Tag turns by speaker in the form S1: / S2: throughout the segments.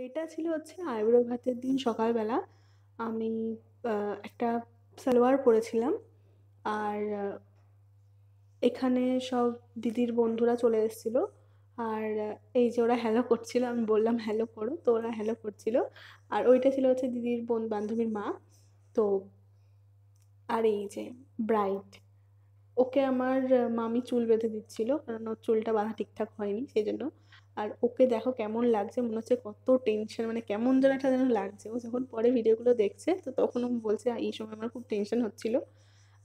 S1: এটা ছিল হচ্ছে আইবুড়ো ভাতের দিন সকালবেলা। আমি একটা সালোয়ার পরেছিলাম। আর এখানে সব দিদির বন্ধুরা চলে এসেছিল। আর এই যে ওরা হ্যালো করছিল, আমি বললাম হ্যালো করো, তো ওরা হ্যালো করছিল। আর ওইটা ছিল হচ্ছে দিদির বান্ধবীর মা। তো আর এই যে ব্রাইড, ওকে আমার মামি চুল বেঁধে দিচ্ছিল, কারণ ওর চুলটা বাঁধা ঠিকঠাক হয়নি সেই জন্য। আর ওকে দেখো কেমন লাগছে, মনে হচ্ছে কত টেনশন, মানে কেমন যেন একটা যেন লাগছে। ও যখন পরে ভিডিওগুলো দেখছে তো তখন ও বলছে এই সময় আমার খুব টেনশন হচ্ছিল।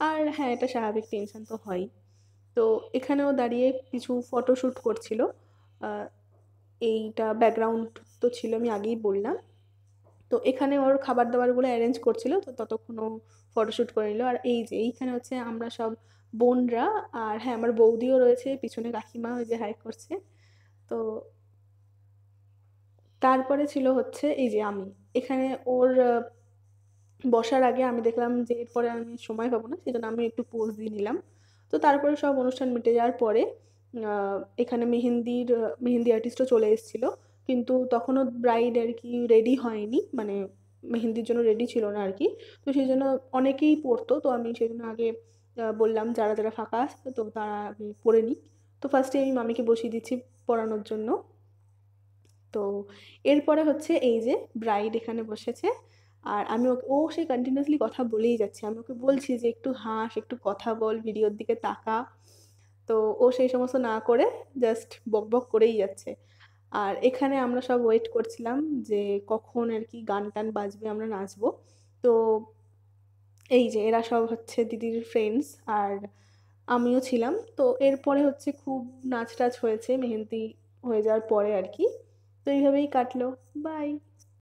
S1: আর হ্যাঁ, এটা স্বাভাবিক, টেনশন তো হয়। তো এখানেও দাঁড়িয়ে কিছু ফটোশ্যুট করছিল। আহ, এইটা ব্যাকগ্রাউন্ড তো ছিল, আমি আগেই বললাম। তো এখানে ওর খাবার দাবারগুলো অ্যারেঞ্জ করছিল, তো ততক্ষণ ও ফটোশ্যুট করে নিল। আর এই যে এইখানে হচ্ছে আমরা সব বোনরা। আর হ্যাঁ, আমার বৌদিও রয়েছে পিছনে, কাকিমা ওই যে হাই করছে। তো তারপরে ছিল হচ্ছে এই যে আমি এখানে ওর বসার আগে আমি দেখলাম যে এরপরে আমি সময় পাবো না, সেই জন্য আমি একটু পোজ দিয়ে নিলাম। তো তারপরে সব অনুষ্ঠান মিটে যাওয়ার পরে এখানে মেহেন্দি আর্টিস্টও চলে এসেছিল। কিন্তু তখনও ব্রাইড আর কি রেডি হয়নি, মানে মেহেন্দির জন্য রেডি ছিল না আর কি। তো সেই জন্য অনেকেই পড়তো, তো আমি সেই জন্য আগে বললাম যারা যারা ফাঁকা আছে তো তারা আগে পড়ে নিক। তো ফার্স্টে আমি মামিকে বসিয়ে দিচ্ছি পড়ানোর জন্য। তো এরপরে হচ্ছে এই যে ব্রাইড এখানে বসেছে। আর আমি ওকে, ও সে কন্টিনিউয়াসলি কথা বলেই যাচ্ছে, আমি ওকে বলছি যে একটু হাস, একটু কথা বল, ভিডিওর দিকে তাকা। তো ও সেই সমস্ত না করে জাস্ট বক বক করেই যাচ্ছে। আর এখানে আমরা সব ওয়েট করছিলাম যে কখন আর কি গান টান বাজবে, আমরা নাচবো। তো এই যে এরা সব হচ্ছে দিদির ফ্রেন্ডস। আর আমিও ছিলাম। তো এরপরে হচ্ছে খুব নাচ টাচ হয়েছে মেহেন্দি হয়ে যাওয়ার পরে আর কি। তো এইভাবেই কাটলো। বাই।